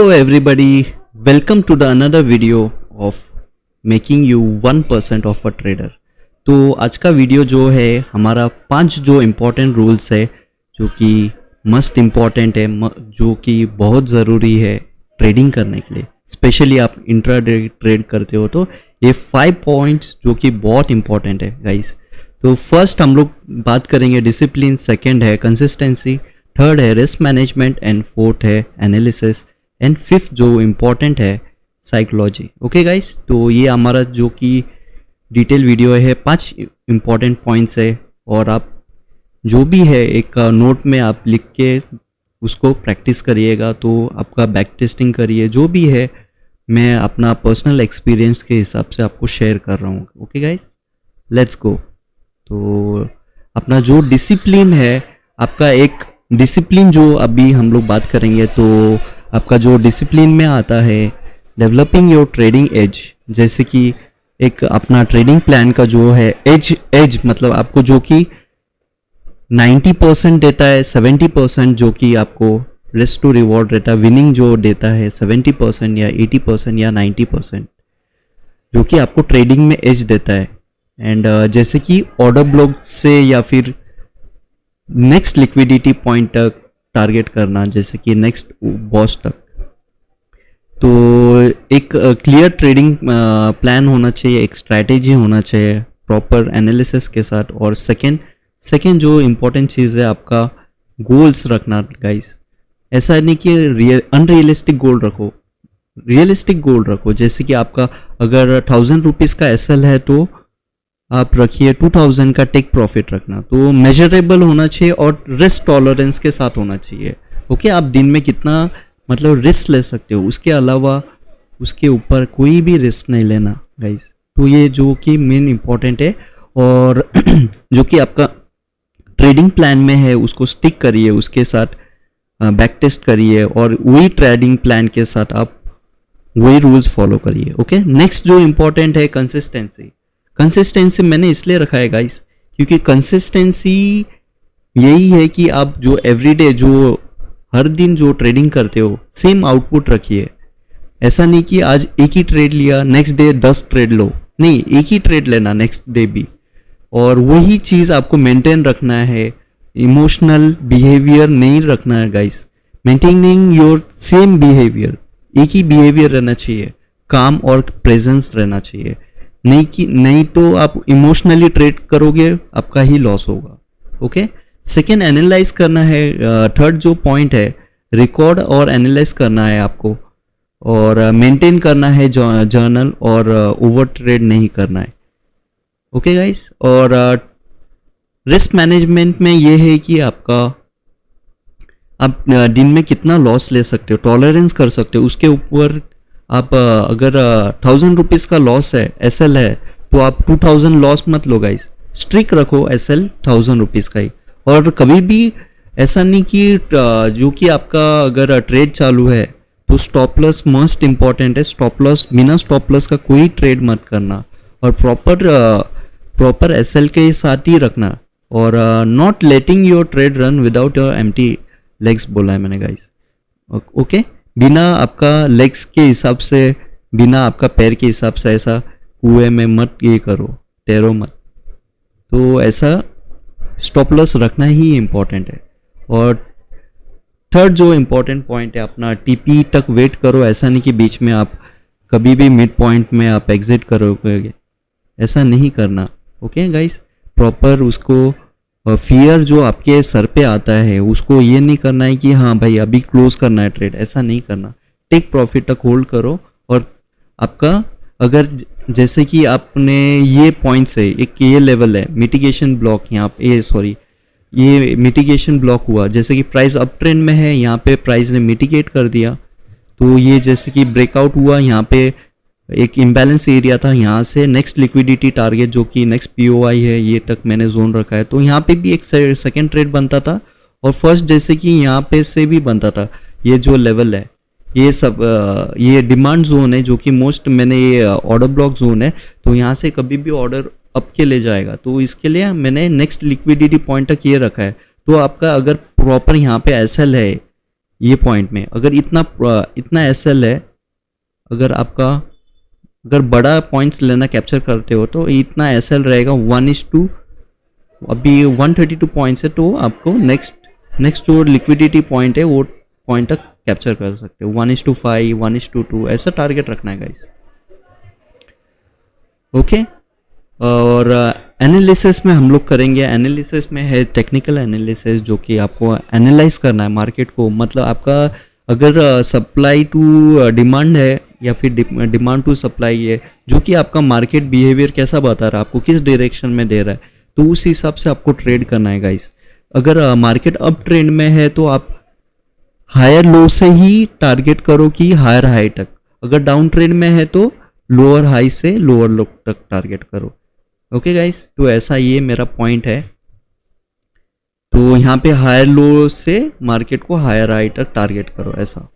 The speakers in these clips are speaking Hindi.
Hello everybody, welcome to the another video of making you 1% of a trader। तो आज का वीडियो जो है हमारा 5 जो इम्पोर्टेंट रूल्स है जो कि मस्ट इम्पॉर्टेंट है, जो कि बहुत ज़रूरी है ट्रेडिंग करने के लिए, स्पेशली आप इंट्राडे ट्रेड करते हो तो ये 5 पॉइंट्स जो कि बहुत इम्पॉर्टेंट है गाइस। तो फर्स्ट हम लोग बात करेंगे डिसिप्लिन, सेकंड है कंसिस्टेंसी, थर्ड है रिस्क मैनेजमेंट एंड फोर्थ है एनालिसिस एंड फिफ्थ जो इम्पोर्टेंट है साइकोलॉजी। ओके गाइस, तो ये हमारा जो कि डिटेल वीडियो है, 5 इम्पोर्टेंट पॉइंट्स है और आप जो भी है एक नोट में आप लिख के उसको प्रैक्टिस करिएगा। तो आपका बैक टेस्टिंग करिए, जो भी है मैं अपना पर्सनल एक्सपीरियंस के हिसाब से आपको शेयर कर रहा हूँ। Okay guys, let's go. तो अपना जो डिसिप्लिन है, आपका एक डिसिप्लिन जो अभी हम लोग बात करेंगे, तो आपका जो डिसिप्लिन में आता है डेवलपिंग योर ट्रेडिंग एज, जैसे कि एक अपना ट्रेडिंग प्लान का जो है एज मतलब आपको जो कि 90% देता है, 70% जो कि आपको रिस्क टू रिवॉर्ड रहता है, विनिंग जो देता है 70% या 80% या 90% जो कि आपको ट्रेडिंग में एज देता है। एंड जैसे कि ऑर्डर ब्लॉक से या फिर नेक्स्ट लिक्विडिटी पॉइंट तक टारगेट करना, जैसे कि नेक्स्ट बॉस तक। तो एक क्लियर ट्रेडिंग प्लान होना चाहिए, एक स्ट्रैटेजी होना चाहिए प्रॉपर एनालिसिस के साथ। और सेकेंड जो इम्पोर्टेंट चीज़ है आपका गोल्स रखना गाइस। ऐसा नहीं कि अनरियलिस्टिक गोल रखो, रियलिस्टिक गोल रखो। जैसे कि आपका अगर 1000 रुपीज़ का एसएल है तो आप रखिए 2000 का टेक प्रॉफिट रखना। तो मेजरेबल होना चाहिए और रिस्क टॉलरेंस के साथ होना चाहिए। ओके, आप दिन में कितना मतलब रिस्क ले सकते हो, उसके अलावा उसके ऊपर कोई भी रिस्क नहीं लेना गाइस। तो ये जो कि मेन इम्पॉर्टेंट है। और जो कि आपका ट्रेडिंग प्लान में है उसको स्टिक करिए, उसके साथ बैक टेस्ट करिए और वही ट्रेडिंग प्लान के साथ आप वही रूल्स फॉलो करिए। ओके, नेक्स्ट जो इम्पोर्टेंट है कंसिस्टेंसी मैंने इसलिए रखा है गाइस क्योंकि कंसिस्टेंसी यही है कि आप जो एवरीडे जो हर दिन जो ट्रेडिंग करते हो सेम आउटपुट रखिए। ऐसा नहीं कि आज एक ही ट्रेड लिया नेक्स्ट डे 10 ट्रेड लो, नहीं, एक ही ट्रेड लेना नेक्स्ट डे भी, और वही चीज़ आपको मेंटेन रखना है। इमोशनल बिहेवियर नहीं रखना है guys, maintaining your same behaviour, एक ही बिहेवियर रहना चाहिए, काम और प्रेजेंस रहना चाहिए। नहीं तो आप इमोशनली ट्रेड करोगे, आपका ही लॉस होगा। ओके, सेकेंड एनालाइज करना है। थर्ड जो पॉइंट है रिकॉर्ड और एनालाइज करना है आपको, और मेंटेन करना है जर्नल, और ओवर ट्रेड नहीं करना है। ओके गाइस, और रिस्क मैनेजमेंट में ये है कि आपका आप दिन में कितना लॉस ले सकते हो, टॉलरेंस कर सकते हो, उसके ऊपर आप अगर 1000 रुपीज़ का लॉस है, एसएल है, तो आप 2000 लॉस मत लो गाइस, स्ट्रिक रखो एसएल 1000 रुपीज़ का ही। और कभी भी ऐसा नहीं कि जो कि आपका अगर ट्रेड चालू है तो स्टॉप लॉस मोस्ट इम्पॉर्टेंट है। स्टॉप लॉस, बिना स्टॉप लॉस का कोई ट्रेड मत करना, और प्रॉपर एसएल के साथ ही रखना, और not letting your trade run without your empty legs बोला है मैंने गाइस। ओके, बिना आपका लेग्स के हिसाब से, बिना आपका पैर के हिसाब से ऐसा कुएं में मत ये करो, तैरो मत। तो ऐसा स्टॉप लॉस रखना ही इम्पोर्टेंट है। और थर्ड जो इम्पोर्टेंट पॉइंट है अपना टीपी तक वेट करो। ऐसा नहीं कि बीच में आप कभी भी मिड पॉइंट में आप एग्जिट करोगे, ऐसा नहीं करना। ओके गाइस, प्रॉपर उसको फियर जो आपके सर पे आता है उसको ये नहीं करना है कि हाँ भाई अभी क्लोज करना है ट्रेड, ऐसा नहीं करना। टेक प्रॉफिट तक होल्ड करो। और आपका अगर जैसे कि आपने ये पॉइंट्स है, एक ये लेवल है मिटिगेशन ब्लॉक, यहाँ पे ये मिटिगेशन ब्लॉक हुआ, जैसे कि प्राइस अप ट्रेंड में है, यहाँ पे प्राइस ने मिटिगेट कर दिया, तो ये जैसे कि ब्रेकआउट हुआ, यहाँ पे एक इम्बैलेंस एरिया था, यहाँ से नेक्स्ट लिक्विडिटी टारगेट जो कि नेक्स्ट पीओआई है ये तक मैंने जोन रखा है। तो यहाँ पे भी एक सेकेंड ट्रेड बनता था, और फर्स्ट जैसे कि यहाँ पे से भी बनता था। ये जो लेवल है ये सब ये डिमांड जोन है, जो कि मोस्ट मैंने ये ऑर्डर ब्लॉक जोन है, तो यहाँ से कभी भी ऑर्डर अप के ले जाएगा। तो इसके लिए मैंने नेक्स्ट लिक्विडिटी पॉइंट तक ये रखा है। तो आपका अगर प्रॉपर यहाँ पे एसएल है ये पॉइंट में अगर इतना एसएल है, अगर बड़ा पॉइंट्स लेना कैप्चर करते हो तो इतना एसएल रहेगा 1:2, अभी 132 पॉइंट्स है, तो आपको नेक्स्ट जो लिक्विडिटी पॉइंट है वो पॉइंट तक कैप्चर कर सकते हो। 1:5, 1:2 ऐसा टारगेट रखना है गाइस। ओके, और एनालिसिस में हम लोग करेंगे। एनालिसिस में है टेक्निकल एनालिसिस, जो कि आपको एनालाइज करना है मार्केट को। मतलब आपका अगर सप्लाई टू डिमांड है या फिर डिमांड टू सप्लाई है, जो कि आपका मार्केट बिहेवियर कैसा बता रहा है, आपको किस डायरेक्शन में दे रहा है, तो उस हिसाब से आपको ट्रेड करना है गाइस। अगर मार्केट अप ट्रेंड में है तो आप हायर लो से ही टारगेट करो कि हायर हाई तक। अगर डाउन ट्रेंड में है तो लोअर हाई से लोअर लो तक टारगेट करो। ओके गाइस, तो ऐसा ये मेरा पॉइंट है। तो यहाँ पे हायर लो से मार्केट को हायर हाई तक टारगेट करो, ऐसा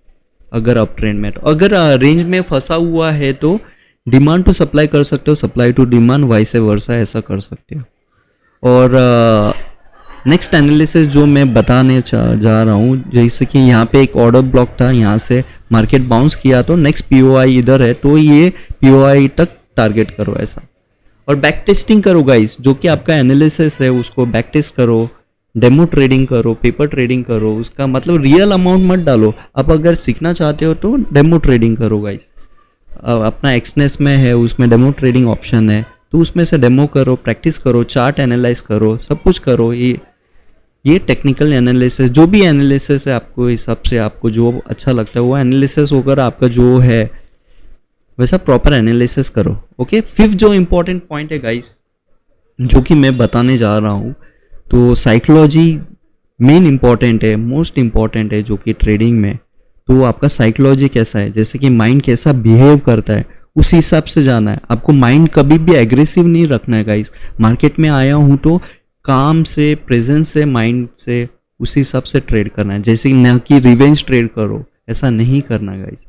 अगर अप ट्रेंड में। तो अगर रेंज में फंसा हुआ है तो डिमांड टू सप्लाई कर सकते हो, supply to demand, vice versa ऐसा कर सकते हो। और नेक्स्ट एनालिसिस जो मैं बताने जा रहा हूँ, जैसे कि यहाँ पे एक ऑर्डर ब्लॉक था, यहाँ से मार्केट बाउंस किया तो नेक्स्ट पीओआई इधर है, तो ये पीओआई तक टारगेट करो ऐसा। और बैक टेस्टिंग करो गाइस, जो कि आपका एनालिसिस है उसको बैक टेस्ट करो, डेमो ट्रेडिंग करो, पेपर ट्रेडिंग करो। उसका मतलब रियल अमाउंट मत डालो। आप अगर सीखना चाहते हो तो डेमो ट्रेडिंग करो गाइस। अपना एक्सनेस में है, उसमें डेमो ट्रेडिंग ऑप्शन है, तो उसमें से डेमो करो, प्रैक्टिस करो, चार्ट एनालाइज करो, सब कुछ करो। ये टेक्निकल एनालिसिस, जो भी एनालिसिस है आपको हिसाब से, आपको जो अच्छा लगता है वो एनालिसिस होकर आपका जो है वैसा प्रॉपर एनालिसिस करो। ओके, फिफ्थ जो इंपॉर्टेंट पॉइंट है गाइस, जो कि मैं बताने जा रहा हूँ, तो साइकोलॉजी मेन इंपॉर्टेंट है, मोस्ट इंपॉर्टेंट है जो कि ट्रेडिंग में। तो आपका साइकोलॉजी कैसा है, जैसे कि माइंड कैसा बिहेव करता है, उस हिसाब से जाना है आपको। माइंड कभी भी एग्रेसिव नहीं रखना है गाइस। मार्केट में आया हूँ तो काम से, प्रेजेंस से, माइंड से, उस हिसाब से ट्रेड करना है। जैसे ना कि रिवेंज ट्रेड करो, ऐसा नहीं करना गाइस।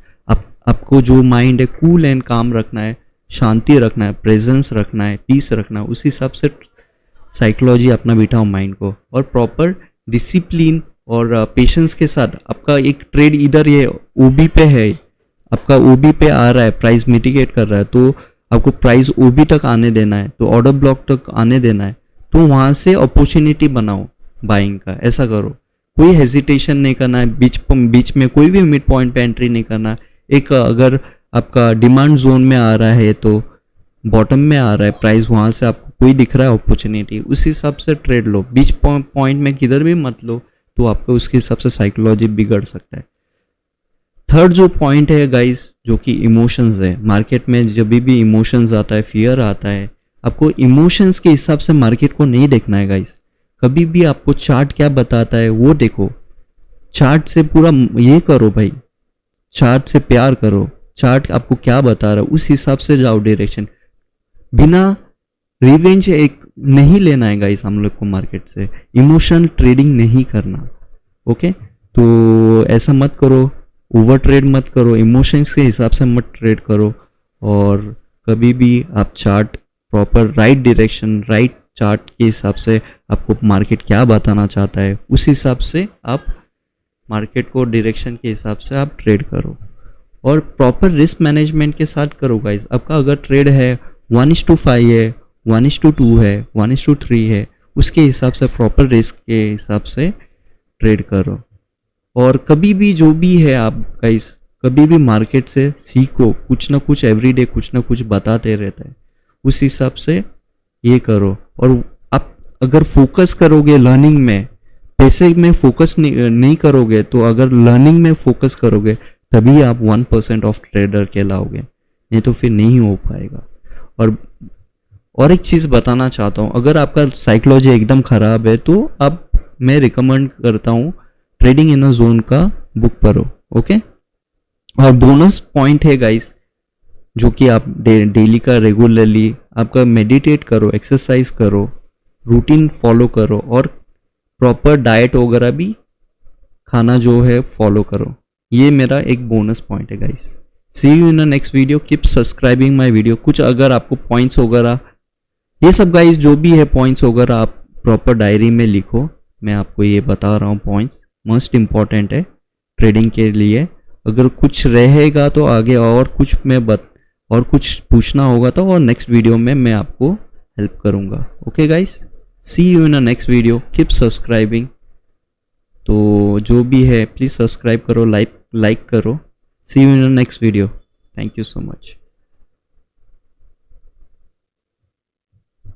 आपको जो माइंड है कूल एंड काम रखना है, शांति रखना है, प्रेजेंस रखना है, पीस रखना है, उस हिसाब से साइकोलॉजी अपना बिठाओ माइंड को। और प्रॉपर डिसिप्लिन और पेशेंस के साथ आपका एक ट्रेड इधर ये ओबी पे है, आपका ओबी पे आ रहा है, प्राइस मिटिगेट कर रहा है, तो आपको प्राइस ओबी तक आने देना है, तो ऑर्डर ब्लॉक तक आने देना है, तो वहाँ से अपॉर्चुनिटी बनाओ बाइंग का। ऐसा करो, कोई हेजिटेशन नहीं करना है, बीच में कोई भी मिड पॉइंट पे एंट्री नहीं करना। एक अगर आपका डिमांड जोन में आ रहा है तो बॉटम में आ रहा है प्राइस, वहाँ से आपको कोई दिख रहा है अपॉर्चुनिटी, उस हिसाब से ट्रेड लो। बीच पॉइंट में किधर भी मत लो, तो आपको उसके हिसाब से साइकोलॉजी बिगड़ सकता है। थर्ड जो पॉइंट है गाइस, जो कि इमोशंस है। मार्केट में जब भी इमोशंस आता है, फियर आता है, आपको इमोशंस के हिसाब से मार्केट को नहीं देखना है गाइस। कभी भी आपको चार्ट क्या बताता है वो देखो, चार्ट से पूरा ये करो भाई, चार्ट से प्यार करो। चार्ट आपको क्या बता रहा है उस हिसाब से जाओ डायरेक्शन। बिना रिवेंज एक नहीं लेना है गाइस हम लोग को मार्केट से, इमोशनल ट्रेडिंग नहीं करना। ओके, तो ऐसा मत करो, ओवर ट्रेड मत करो, इमोशंस के हिसाब से मत ट्रेड करो। और कभी भी आप chart proper right direction, right chart के हिसाब से आपको मार्केट क्या बताना चाहता है, उस हिसाब से आप मार्केट को डायरेक्शन के हिसाब से आप ट्रेड करो। और प्रॉपर रिस्क मैनेजमेंट के साथ करो गाइस। आपका अगर ट्रेड है 1:5 है, 1:2 है, 1:3 है, उसके हिसाब से प्रॉपर रिस्क के हिसाब से ट्रेड करो। और कभी भी जो भी है आप गाइस, कभी भी मार्केट से सीखो, कुछ ना कुछ एवरीडे कुछ ना कुछ बताते रहता है, उस हिसाब से ये करो। और आप अगर फोकस करोगे लर्निंग में, पैसे में फोकस नहीं करोगे, तो अगर लर्निंग में फोकस करोगे तभी आप 1% ऑफ ट्रेडर कहलाओगे, नहीं तो फिर नहीं हो पाएगा। और एक चीज़ बताना चाहता हूँ, अगर आपका साइकोलॉजी एकदम ख़राब है तो मैं रिकमेंड करता हूँ ट्रेडिंग इन अ जोन का बुक पढ़ो। ओके, और बोनस पॉइंट है गाइस, जो कि आप डेली का रेगुलरली आपका मेडिटेट करो, एक्सरसाइज करो, रूटीन फॉलो करो, और प्रॉपर डाइट वगैरह भी खाना जो है फॉलो करो। ये मेरा एक बोनस पॉइंट है guys. See you in the next video, keep subscribing my video. कुछ अगर आपको पॉइंट्स वगैरह ये सब गाइस जो भी है पॉइंट्स वगैरह आप प्रॉपर डायरी में लिखो, मैं आपको ये बता रहा हूँ पॉइंट्स मोस्ट इंपॉर्टेंट है। ट्रेडिंग के लिए। अगर कुछ रहेगा तो आगे और कुछ पूछना होगा तो और नेक्स्ट वीडियो में मैं आपको हेल्प करूँगा। Okay guys, see you in a next video, keep subscribing. तो जो भी है प्लीज़ सब्सक्राइब करो, लाइक करो। See you in a next video, thank you so much.